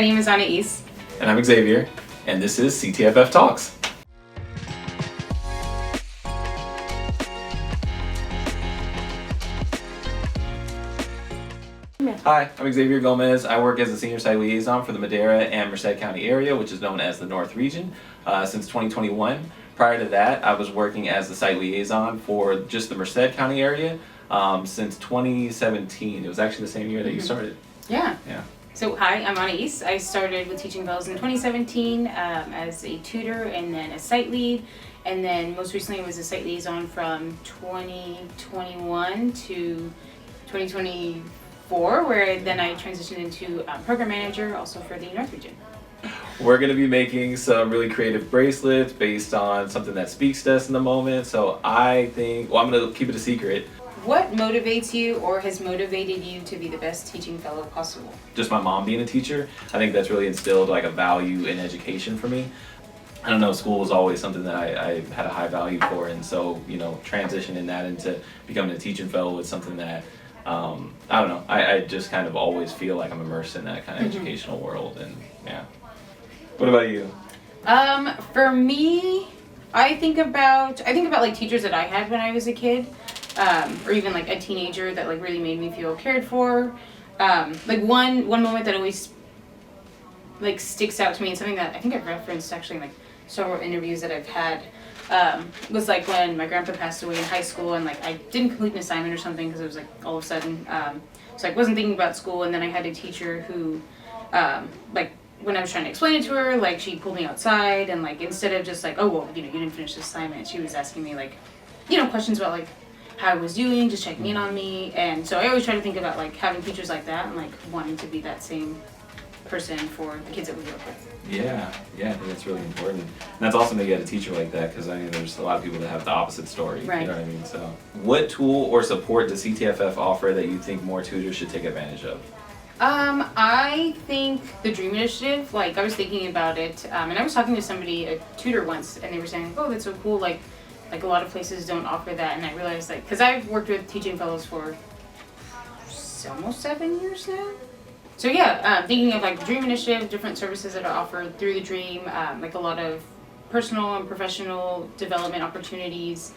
my name is Anaise. And I'm Xavier, and this is CTFF Talks. Hi, I'm Xavier Gomez. I work as a senior site liaison for the Madera and Merced County area, which is known as the North Region, since 2021. Prior to that, I was working as the site liaison for just the Merced County area since 2017. It was actually the same year that you started. Yeah. Yeah. So hi, I'm Anaise. I started with Teaching Fellows in 2017 as a tutor and then a site lead. And then most recently I was a site liaison from 2021 to 2024, where then I transitioned into program manager also for the North Region. We're going to be making some really creative bracelets based on something that speaks to us in the moment. So I think, I'm going to keep it a secret. What motivates you or has motivated you to be the best teaching fellow possible? Just my mom being a teacher. I think that's really instilled like a value in education for me. I don't know, school was always something that I had a high value for, and so, transitioning that into becoming a teaching fellow is something that, I don't know, I just kind of always feel like I'm immersed in that kind of educational world, and yeah. What about you? For me, I think about like teachers that I had when I was a kid, or even like a teenager that like really made me feel cared for. Like one moment that always like sticks out to me, and something that I think I've referenced actually in like several interviews that I've had, was like when my grandpa passed away in high school, and like I didn't complete an assignment or something because it was like all of a sudden, so I wasn't thinking about school, and then I had a teacher who, like when I was trying to explain it to her, like she pulled me outside, and like instead of just like, oh well, you didn't finish the assignment, she was asking me like, questions about like how I was doing, just checking in on me. And so I always try to think about like having teachers like that and like wanting to be that same person for the kids that we work with. Yeah, I think that's really important. And that's awesome that you had a teacher like that, because there's a lot of people that have the opposite story. Right. You know what I mean? So, what tool or support does CTFF offer that you think more tutors should take advantage of? I think the Dream Initiative, like I was thinking about it, and I was talking to somebody, a tutor once, and they were saying, oh, that's so cool, like a lot of places don't offer that, and I realized like, because I've worked with teaching fellows for almost 7 years now. So yeah, thinking of like the Dream Initiative, different services that are offered through the Dream, like a lot of personal and professional development opportunities,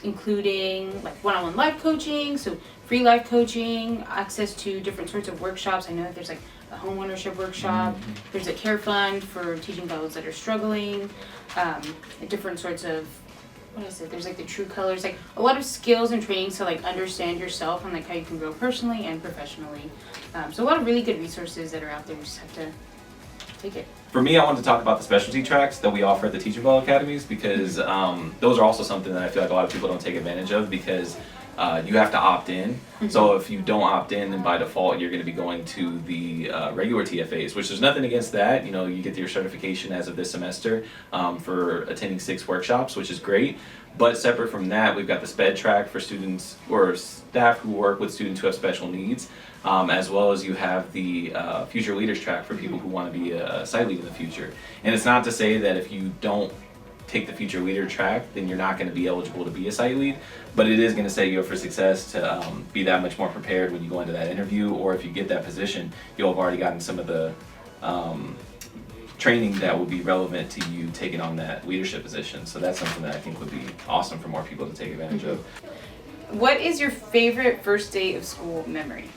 including like one-on-one life coaching, so free life coaching, access to different sorts of workshops. I know that there's like a home ownership workshop, there's a care fund for teaching fellows that are struggling, different sorts of, there's like the true colors, like a lot of skills and trainings to like understand yourself and like how you can grow personally and professionally. So a lot of really good resources that are out there, you just have to take it. For me, I wanted to talk about the specialty tracks that we offer at the Teaching Fellow Academies, because those are also something that I feel like a lot of people don't take advantage of, because you have to opt in. So if you don't opt in, then by default you're going to be going to the regular TFAs, which there's nothing against that. You get your certification as of this semester for attending 6 workshops, which is great. But separate from that, we've got the SPED track for students or staff who work with students who have special needs, as well as you have the Future Leaders track for people who want to be a site lead in the future. And it's not to say that if you don't take the Future Leader track, then you're not going to be eligible to be a site lead, but it is going to set you up for success to be that much more prepared when you go into that interview, or if you get that position, you'll have already gotten some of the training that would be relevant to you taking on that leadership position. So that's something that I think would be awesome for more people to take advantage of. What is your favorite first day of school memory?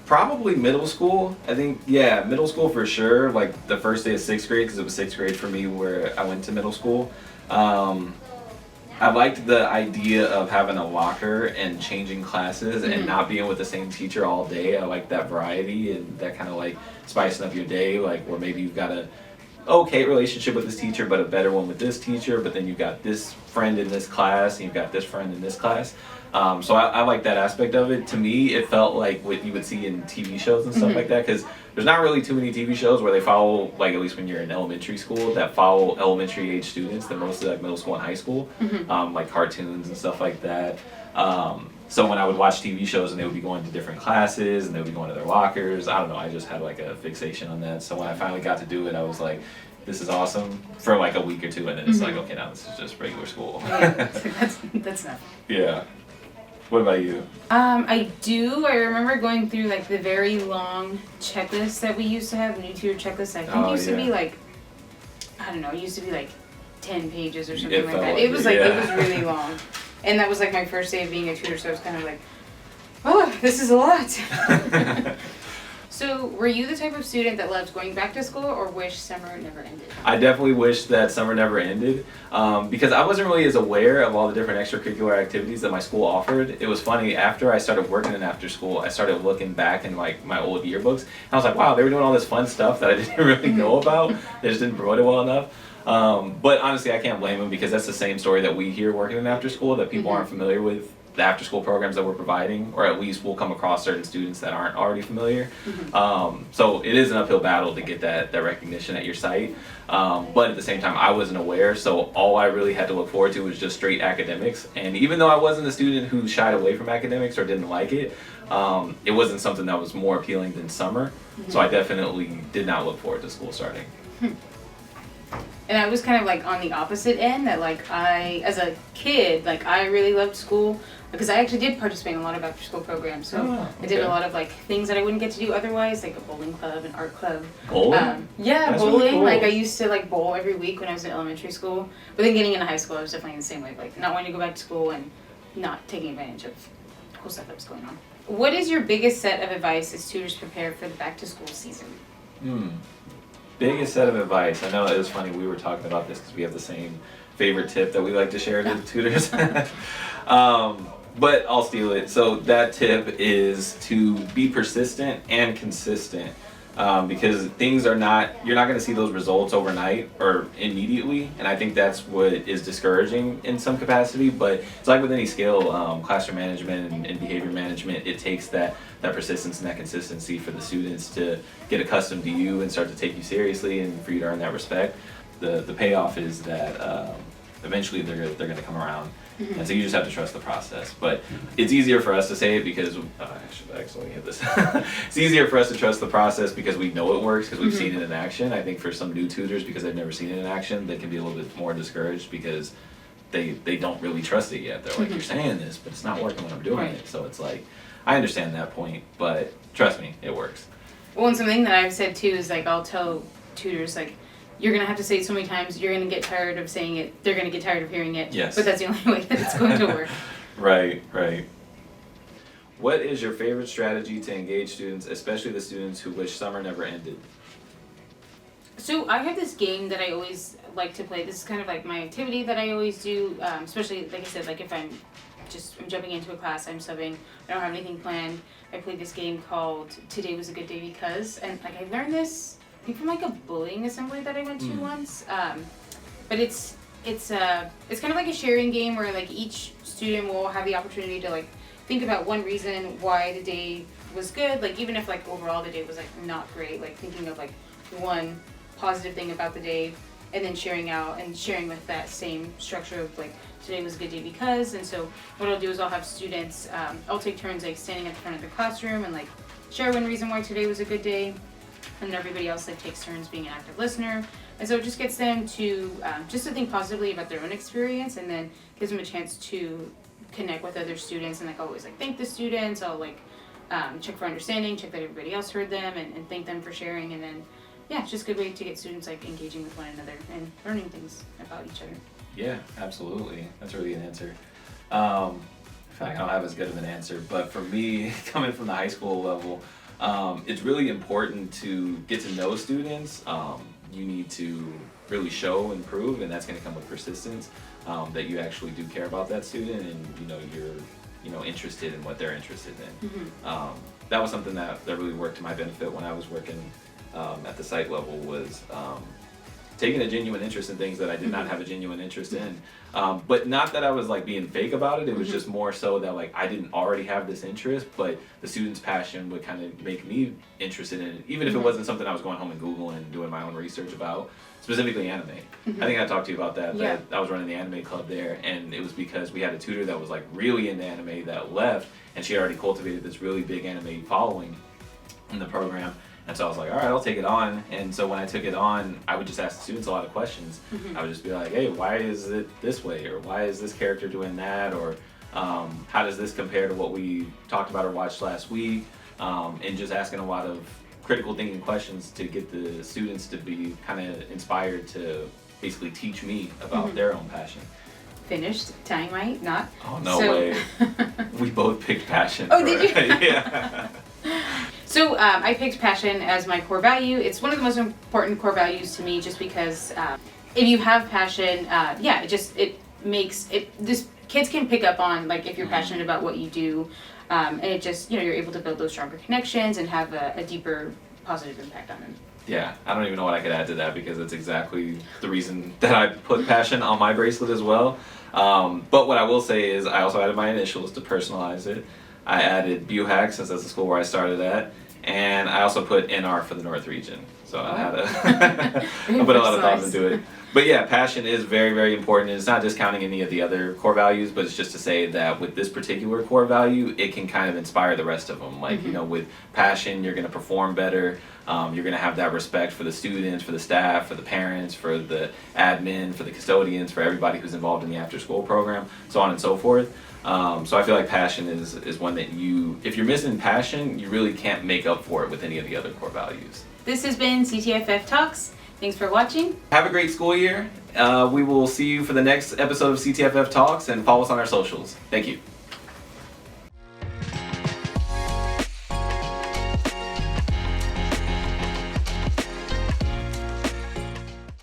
Probably middle school. I think, middle school for sure. Like the first day of 6th grade, because it was 6th grade for me where I went to middle school. I liked the idea of having a locker and changing classes and not being with the same teacher all day. I like that variety and that kind of like spicing up your day, like where maybe you've got a okay relationship with this teacher, but a better one with this teacher, but then you've got this friend in this class and you've got this friend in this class. So I like that aspect of it. To me, it felt like what you would see in TV shows and stuff like that, because there's not really too many TV shows where they follow, like at least when you're in elementary school, that follow elementary age students. They're mostly like middle school and high school, like cartoons and stuff like that. So when I would watch TV shows and they would be going to different classes and they would be going to their lockers, I don't know, I just had like a fixation on that. So when I finally got to do it, I was like, this is awesome for like a week or two, and then it's like, okay, now this is just regular school. Yeah, that's enough. Yeah. What about you? I do. I remember going through like the very long checklist that we used to have, new tutor checklist. I think it used to be like, I don't know, it used to be like 10 pages or something like that. It was like, it was really long. And that was like my first day of being a tutor, so I was kind of like, oh, this is a lot. So, were you the type of student that loved going back to school or wish summer never ended? I definitely wish that summer never ended because I wasn't really as aware of all the different extracurricular activities that my school offered. It was funny, after I started working in after school, I started looking back in like my old yearbooks. And I was like, wow, they were doing all this fun stuff that I didn't really know about. They just didn't promote it well enough. But honestly, I can't blame them because that's the same story that we hear working in after school, that people aren't familiar with the after school programs that we're providing, or at least we'll come across certain students that aren't already familiar. So it is an uphill battle to get that recognition at your site. But at the same time, I wasn't aware, so all I really had to look forward to was just straight academics. And even though I wasn't a student who shied away from academics or didn't like it, it wasn't something that was more appealing than summer. So I definitely did not look forward to school starting. And I was kind of like on the opposite end, that like as a kid, like I really loved school because I actually did participate in a lot of after school programs. So I did a lot of like things that I wouldn't get to do otherwise, like a bowling club, an art club. Bowling? Yeah, That's bowling. really cool. Like I used to like bowl every week when I was in elementary school. But then getting into high school, I was definitely in the same way, like not wanting to go back to school and not taking advantage of cool stuff that was going on. What is your biggest set of advice as tutors prepare for the back to school season? Biggest set of advice. I know it was funny, we were talking about this because we have the same favorite tip that we like to share to the tutors. But I'll steal it. So that tip is to be persistent and consistent. Because things are not, you're not going to see those results overnight or immediately, and I think that's what is discouraging in some capacity. But it's like with any skill, classroom management and behavior management, it takes that persistence and that consistency for the students to get accustomed to you and start to take you seriously, and for you to earn that respect. The payoff is that eventually they're going to come around. And so you just have to trust the process. But it's easier for us to say it because, actually hit this. It's easier for us to trust the process because we know it works, because we've seen it in action. I think for some new tutors, because they've never seen it in action, they can be a little bit more discouraged because they don't really trust it yet. They're like, you're saying this, but it's not working when I'm doing it. So it's like, I understand that point, but trust me, it works. Well, and something that I've said too is like, I'll tell tutors like, you're going to have to say it so many times, you're going to get tired of saying it, they're going to get tired of hearing it. Yes. But that's the only way that it's going to work. Right. What is your favorite strategy to engage students, especially the students who wish summer never ended? So I have this game that I always like to play. This is kind of like my activity that I always do, especially, like I said, like if I'm jumping into a class, I'm subbing, I don't have anything planned. I play this game called Today Was a Good Day Because, and like I learned this I think from like a bullying assembly that I went to once. But it's kind of like a sharing game where like each student will have the opportunity to like think about one reason why the day was good. Like even if like overall the day was like not great, like thinking of like one positive thing about the day, and then sharing with that same structure of like today was a good day because. And so what I'll do is I'll have students, I'll take turns like standing at the front of the classroom and like share one reason why today was a good day. And everybody else like takes turns being an active listener, and so it just gets them to just to think positively about their own experience, and then gives them a chance to connect with other students, and like always like thank the students. I'll like check for understanding, check that everybody else heard them, and thank them for sharing, and then it's just a good way to get students like engaging with one another and learning things about each other. Yeah, absolutely. That's really an answer. I feel like I don't have as good of an answer, but for me, coming from the high school level, it's really important to get to know students. You need to really show and prove, and that's going to come with persistence, that you actually do care about that student, and you're interested in what they're interested in. That was something that really worked to my benefit when I was working at the site level, was taking a genuine interest in things that I did not have a genuine interest in. But not that I was like being fake about it, it was just more so that like I didn't already have this interest, but the student's passion would kind of make me interested in it, even if it wasn't something I was going home and Googling and doing my own research about, specifically anime. I think I talked to you about that, that I was running the anime club there, and it was because we had a tutor that was like really into anime that left, and she had already cultivated this really big anime following in the program. And so I was like, all right, I'll take it on. And so when I took it on, I would just ask the students a lot of questions. I would just be like, hey, why is it this way? Or why is this character doing that? Or How does this compare to what we talked about or watched last week? And just asking a lot of critical thinking questions to get the students to be kind of inspired to basically teach me about their own passion. Finished tying my knot. Oh, no way. We both picked passion. Oh, did you? Yeah. So I picked passion as my core value. It's one of the most important core values to me, just because if you have passion, kids can pick up on, like, if you're passionate about what you do, and it just, you're able to build those stronger connections and have a deeper positive impact on them. Yeah, I don't even know what I could add to that, because it's exactly the reason that I put passion on my bracelet as well. But what I will say is I also added my initials to personalize it. I added BUHAC, since that's the school where I started at, and I also put NR for the North region. So I had I put a lot of thought into it. But yeah, passion is very, very important. It's not discounting any of the other core values, but it's just to say that with this particular core value, it can kind of inspire the rest of them. Like, with passion, you're going to perform better. You're going to have that respect for the students, for the staff, for the parents, for the admin, for the custodians, for everybody who's involved in the after-school program, so on and so forth. So I feel like passion is one that if you're missing passion, you really can't make up for it with any of the other core values. This has been CTFF Talks. Thanks for watching. Have a great school year. We will see you for the next episode of CTFF Talks, and follow us on our socials. Thank you.